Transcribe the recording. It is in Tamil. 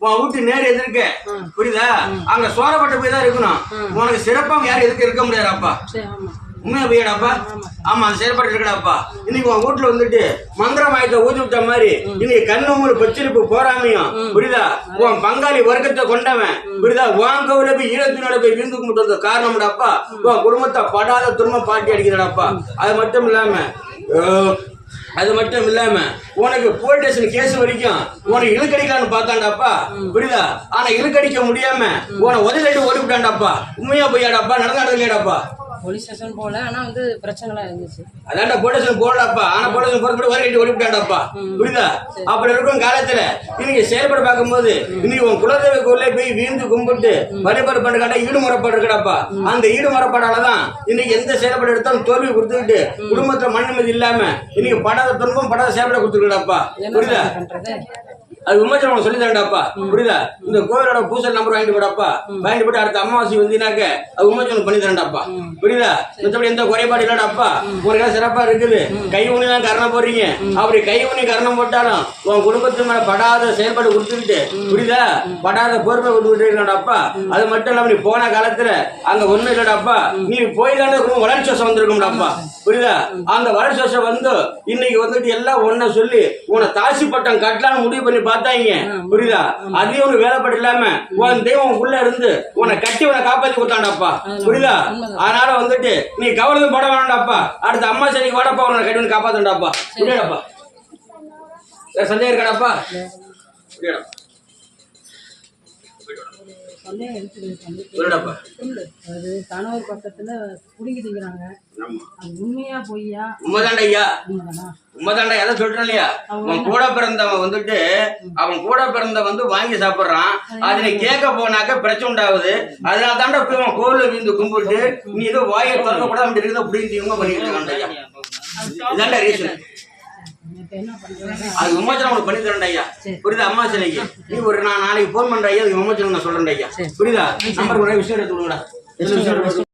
உன் வீட்டு நேர் எதிர்க்க புரியுதா? அங்க சோழப்பட்ட போய் தான் இருக்கணும். உனக்கு சிறப்பா யாரும் எதுக்கு இருக்க முடியாதாப்பா? உண்மையா போயிடாப்பா? ஆமா, அது செயல்பட்டு இருக்கடாப்பா. இன்னைக்கு உன் வீட்டுல வந்துட்டு மந்திரமாயத்தை ஊதி விட்ட மாதிரி இன்னைக்கு கண்ணு பச்சிருப்பு போறாமையும் புரியுதா? உன் பங்காளி வர்க்கத்தை கொண்டவன் புரியுதா? உன் கவுல போய் ஈழத்தினோட போய் விருந்து கும்பிட்டு காரணம்டாப்பா. உன் குடும்பத்தை படாத துன்பம் பாட்டி அடிக்கிறடாப்பா. அது மட்டும் இல்லாம உனக்கு போலீஸ் ஸ்டேஷன் கேஸ் வரைக்கும் உனக்கு இழுக்கடிக்கலான்னு பார்த்தாண்டாப்பா புரியுதா? ஆனா இழுக்கடிக்க முடியாம உன உதவி ஓடிவிட்டாண்டாப்பா. உண்மையா போயாடாப்பா? நடந்தாடா இல்லையாடாப்பா? போலீஸ் ஸ்டேஷன் போல, ஆனா வந்து பிரச்சனைலாம் இருந்துச்சு. அதான்டா போலீஸ் ஸ்டேஷன் போடலாப்பா. ஆனா போலீஸ் ஸ்டேஷன் போறது வரைக்கும் ஓடிவிட்டாண்டாப்பா புரியுதா? அப்படி இருக்கும் காலத்துல இன்னைக்கு செயல்பட பார்க்கும்போது இன்னைக்கு உன் குலதெய்வ கோயிலே போய் வீழ்ந்து கும்பிட்டு வழிபாடு பண்ணுறா ஈடுமுறைப்பாடு இருக்கடாப்பா. அந்த ஈடுமுறைப்பாடாலதான் இன்னைக்கு எந்த செயல்பாடு எடுத்தாலும் தோல்வி கொடுத்துக்கிட்டு குடும்பத்துல மண் நிம்மதி இல்லாம இன்னைக்கு படாத துன்பம் படாத செயல்பாடு கொடுத்துருக்கடாப்பா புரியுதா? அது விமர்சனம் உனக்கு சொல்லி தரேன்டாப்பா புரியுதா? இந்த கோயிலோட பூசல் நம்பர் வாங்கிட்டு போடாப்பா. வாங்கிட்டு போட்டு அடுத்த அமாவாசை வந்தீங்கன்னாக்க அது விமர்சனம் பண்ணி தரேன்டாப்பா புரியுதா? மற்றபடி எந்த குறைபாடு இல்லடாப்பா. உனக்கு சிறப்பா இருக்குது. கை ஊனி தான் கரணம் போடுறீங்க. அப்படி கை ஊனி கரணம் போட்டாலும் உன் குடும்பத்து மேல படாத செயல்பாடு கொடுத்துக்கிட்டு புரியுதா? படாத பொறுப்பை கொடுத்துக்கிட்டு இருக்கடாப்பா. அது மட்டும் இல்லாம நீ போன காலத்துல அங்க ஒண்ணும் இல்லடாப்பா. நீ போய் தானே வளர்ச்சி வருஷம் வந்திருக்கும்டாப்பா புரியுதா? அந்த வளர்ச்சி வருஷம் வந்து இன்னைக்கு வந்துட்டு எல்லாம் ஒன்ன சொல்லி உன தாசி பட்டம் கட்டலான்னு முடிவு பண்ணி பார்த்தாங்க புரியுதா? அதையும் ஒண்ணு வேலைப்பாடு இல்லாம உன் தெய்வம் உள்ள இருந்து உன்னை கட்டி உன்னை காப்பாத்தி கொடுத்தாண்டாப்பா புரியுதா? அதனால வந்துட்டு நீ கவலை போட வேண்டாம்ப்பா. அடுத்த அம்மா சரி வாடப்பா, உன்னை கட்டி வந்து காப்பாத்தாண்டாப்பா புரியாடாப்பா? சந்தேகம் இருக்காடாப்பா? புரியாடாப்பா? அது கணவர் பக்கத்துல குடிங்கி திங்கிறாங்க. அது உண்மையா பொய்யா? உண்மைதாண்டா ஐயா, உண்மைதாண்டா. எதை சொல்றேன் இல்லையா? அவன் கூட பிறந்தவன் வந்துட்டு அவன் கூட பிறந்த வந்து வாங்கி சாப்பிடுறான். அதை கேட்க போனாக்க பிரச்சனை உண்டாகுது. அதனால தாண்டா போய் அவன் கோவில விழுந்து கும்பிட்டு நீ ஏதோ வாயை திறக்க கூட அவன் இருக்கிறத புரிஞ்சு இவங்க பண்ணிட்டு இருக்காண்டா. இதாண்டா ரீசன். அது விமோச்சனம் உனக்கு பண்ணி தரேன் ஐயா புரியுதா? அம்மா சிலைக்கு நீ ஒரு நான் நாளைக்கு போன் பண்ற ஐயா, அதுக்கு விமோச்சனம் நான் சொல்றேன் ஐயா புரியுதா? நம்பர் கூட விஷயம் எடுத்து விடுங்கடா.